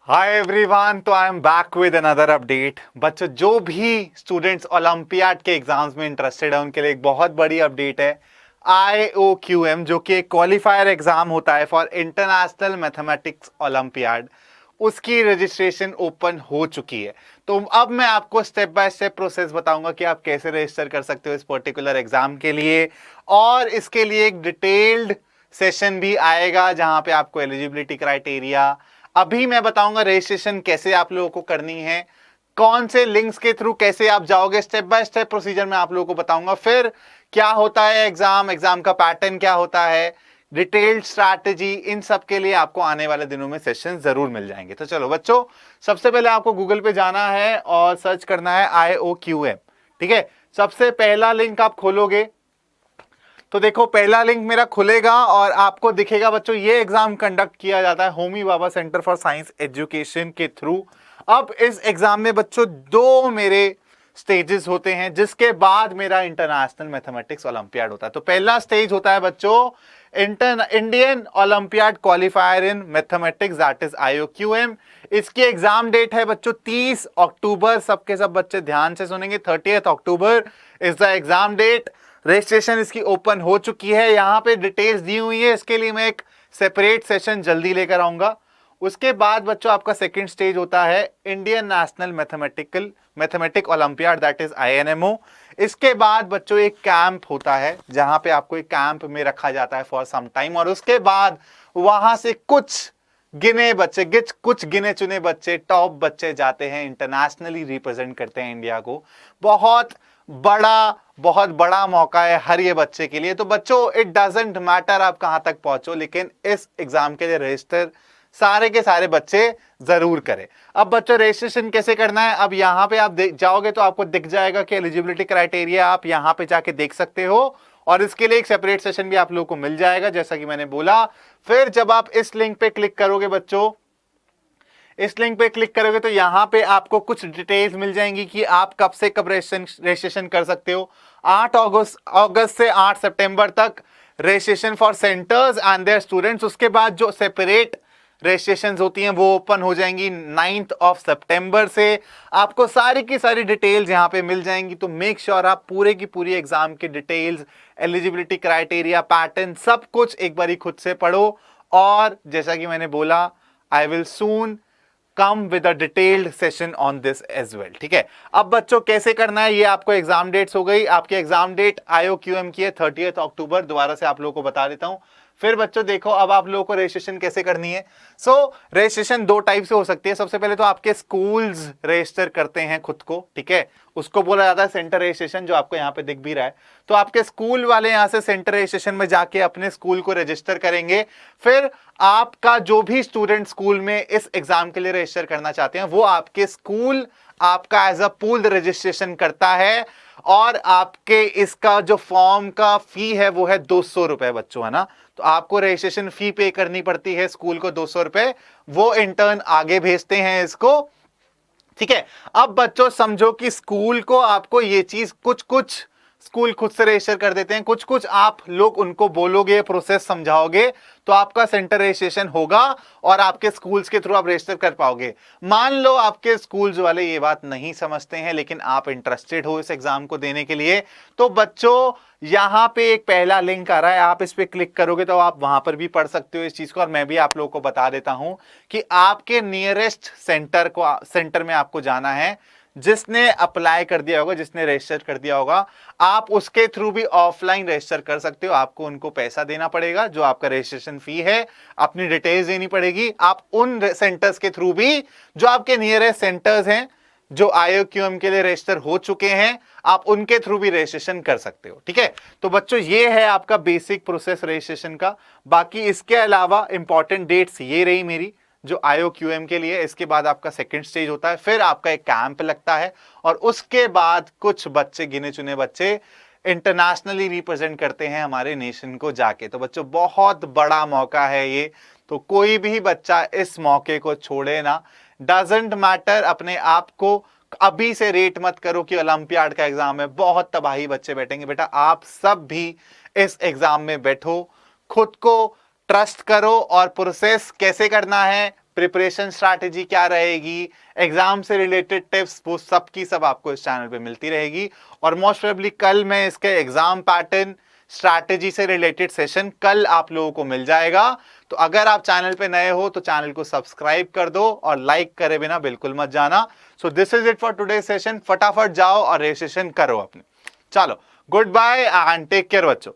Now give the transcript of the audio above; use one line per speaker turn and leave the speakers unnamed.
Hi everyone, तो I am back with another update. बच्चों, जो भी स्टूडेंट्स ओलंपियाड के एग्जाम्स में इंटरेस्टेड है उनके लिए एक बहुत बड़ी अपडेट है। IOQM, जो कि एक क्वालिफायर एग्जाम होता है फॉर इंटरनेशनल मैथमेटिक्स ओलंपियाड, उसकी रजिस्ट्रेशन ओपन हो चुकी है। तो अब मैं आपको स्टेप बाय स्टेप प्रोसेस बताऊंगा कि आप कैसे रजिस्टर कर सकते हो इस पर्टिकुलर एग्जाम के लिए, और इसके लिए एक डिटेल्ड सेशन भी आएगा जहां पे आपको एलिजिबिलिटी क्राइटेरिया, अभी मैं बताऊंगा रजिस्ट्रेशन कैसे आप लोगों को करनी है, कौन से लिंक्स के थ्रू कैसे आप जाओगे, स्टेप बाय स्टेप प्रोसीजर मैं आप लोगों को बताऊंगा। फिर क्या होता है एग्जाम का पैटर्न क्या होता है, डिटेल्ड स्ट्रैटेजी, इन सब के लिए आपको आने वाले दिनों में सेशन जरूर मिल जाएंगे। तो चलो बच्चों, सबसे पहले आपको गूगल पे जाना है और सर्च करना है IOQM। ठीक है, सबसे पहला लिंक आप खोलोगे तो देखो पहला लिंक मेरा खुलेगा और आपको दिखेगा बच्चों, ये एग्जाम कंडक्ट किया जाता है Homi Bhabha centre for science education के थ्रू। अब इस एग्जाम में बच्चों दो मेरे स्टेजेस होते हैं, जिसके बाद मेरा इंटरनेशनल मैथमेटिक्स ओलंपियाड होता है। तो पहला स्टेज होता है बच्चों Indian olympiad qualifier in mathematics, that is IOQM। इसकी एग्जाम डेट है बच्चों 30 अक्टूबर। सबके सब बच्चे ध्यान से सुनेंगे, 30 October is the exam date. Registration इसकी ओपन हो चुकी है, यहां पे डिटेल्स दी हुई है। इसके लिए मैं एक सेपरेट सेशन जल्दी लेकर आऊंगा। उसके बाद बच्चों आपका सेकंड स्टेज होता है Indian national mathematic olympiad, that is INMO। इसके बाद बच्चों एक कैंप होता है जहां पे आपको एक कैंप में रखा जाता है फॉर सम टाइम, और उसके बाद वहां से कुछ गिने चुने बच्चे, टॉप बच्चे जाते हैं, इंटरनेशनली रिप्रेजेंट करते हैं इंडिया को। बहुत बड़ा मौका है हर ये बच्चे के लिए। तो बच्चों, इट डजंट मैटर आप कहां तक पहुंचो, लेकिन इस एग्जाम के लिए रजिस्टर सारे के सारे बच्चे जरूर करें। अब बच्चों रजिस्ट्रेशन कैसे करना है, अब यहां पे आप जाओगे तो आपको दिख जाएगा कि एलिजिबिलिटी क्राइटेरिया, आप यहां पे जाके देख सकते हो, और इसके लिए एक सेपरेट सेशन भी आप लोगों को मिल जाएगा जैसा कि मैंने बोला। फिर जब आप इस लिंक पे क्लिक करोगे बच्चों, इस लिंक पे क्लिक करोगे तो यहां पे आपको कुछ डिटेल्स मिल जाएंगी कि आप कब से कब रजिस्ट्रेशन कर सकते हो। 8 अगस्त से 8 सितंबर तक registration for centres and their students. उसके बाद जो सेपरेट रजिस्ट्रेशन होती हैं वो ओपन हो जाएंगी 9 सितंबर से। आपको सारी की सारी डिटेल्स यहां पे मिल जाएंगी। तो मेक श्योर आप पूरे की पूरी एग्जाम की डिटेल्स, एलिजिबिलिटी क्राइटेरिया, पैटर्न, सब कुछ एक बारी खुद से पढ़ो। और जैसा कि मैंने बोला, I will soon come with a detailed session on this as well. ठीक है, अब बच्चों कैसे करना है, ये आपको एग्जाम डेट्स हो गई। आपकी एग्जाम डेट IOQM की है 30 अक्टूबर, दोबारा से आप लोगों को बता देता हूं। फिर बच्चों देखो, अब आप लोगों को रजिस्ट्रेशन कैसे करनी है। रजिस्ट्रेशन दो टाइप से हो सकती है। सबसे पहले तो आपके स्कूल्स रजिस्टर करते हैं खुद को, ठीक है, उसको बोला जाता है सेंटर रजिस्ट्रेशन, जो आपको यहाँ पे दिख भी रहा है। तो आपके स्कूल वाले यहाँ से सेंटर रजिस्ट्रेशन में जाके अपने स्कूल को रजिस्टर करेंगे। फिर आपका जो भी स्टूडेंट स्कूल में इस एग्जाम के लिए रजिस्टर करना चाहते हैं, वो आपके स्कूल आपका एज अ पूल्ड रजिस्ट्रेशन करता है, और आपके इसका जो फॉर्म का फी है वो है 200 रुपए बच्चों, है ना। तो आपको रजिस्ट्रेशन फी पे करनी पड़ती है स्कूल को 200 रुपए, वो इंटर्न आगे भेजते हैं इसको। ठीक है, अब बच्चों समझो कि स्कूल को आपको ये चीज, कुछ स्कूल खुद से रजिस्टर कर देते हैं, कुछ आप लोग उनको बोलोगे, प्रोसेस समझाओगे, तो आपका सेंटर रजिस्ट्रेशन होगा और आपके स्कूल्स के थ्रू आप रजिस्टर कर पाओगे। मान लो आपके स्कूल्स वाले ये बात नहीं समझते हैं, लेकिन आप इंटरेस्टेड हो इस एग्जाम को देने के लिए, तो बच्चों यहां पे एक पहला लिंक आ रहा है, आप इस पे क्लिक करोगे तो आप वहां पर भी पढ़ सकते हो इस चीज को। और मैं भी आप लोगों को बता देता हूं कि आपके नियरेस्ट सेंटर में आपको जाना है। जिसने अप्लाई कर दिया होगा, जिसने रजिस्टर कर दिया होगा, आप उसके थ्रू भी ऑफलाइन रजिस्टर कर सकते हो। आपको उनको पैसा देना पड़ेगा, जो आपका रजिस्ट्रेशन फी है, अपनी डिटेल्स देनी पड़ेगी। आप उन सेंटर्स के थ्रू भी, जो आपके नियरेस्ट सेंटर्स हैं, जो IOQM के लिए रजिस्टर हो चुके हैं, आप उनके थ्रू भी रजिस्ट्रेशन कर सकते हो। ठीक है, तो बच्चों ये है आपका बेसिक प्रोसेस रजिस्ट्रेशन का। बाकी इसके अलावा इंपॉर्टेंट डेट्स ये रही मेरी, जो IOQM के लिए। इसके बाद आपका सेकंड स्टेज होता है, फिर आपका एक कैंप लगता है, और उसके बाद कुछ बच्चे, गिने चुने बच्चे, इंटरनेशनली रिप्रेजेंट करते हैं हमारे नेशन को जाके। तो बच्चों बहुत बड़ा मौका है ये, तो कोई भी बच्चा इस मौके को छोड़े ना। डजेंट मैटर, अपने आप को अभी से रेट मत करो कि ओलंपियाड का एग्जाम है, बहुत तबाही बच्चे बैठेंगे। बेटा आप सब भी इस एग्जाम में बैठो, खुद को ट्रस्ट करो, और प्रोसेस कैसे करना है, प्रिपरेशन स्ट्रैटेजी क्या रहेगी, एग्जाम से रिलेटेड टिप्स, वो सब की सब आपको इस चैनल पे मिलती रहेगी। और मोस्ट प्रोबेबली कल मैं इसके एग्जाम पैटर्न स्ट्रैटेजी से रिलेटेड सेशन कल आप लोगों को मिल जाएगा। तो अगर आप चैनल पे नए हो तो चैनल को सब्सक्राइब कर दो और लाइक करे बिना बिल्कुल मत जाना। So this is it for today session. फटाफट जाओ और रजिस्ट्रेशन करो अपने। चलो, good bye and take care बच्चों।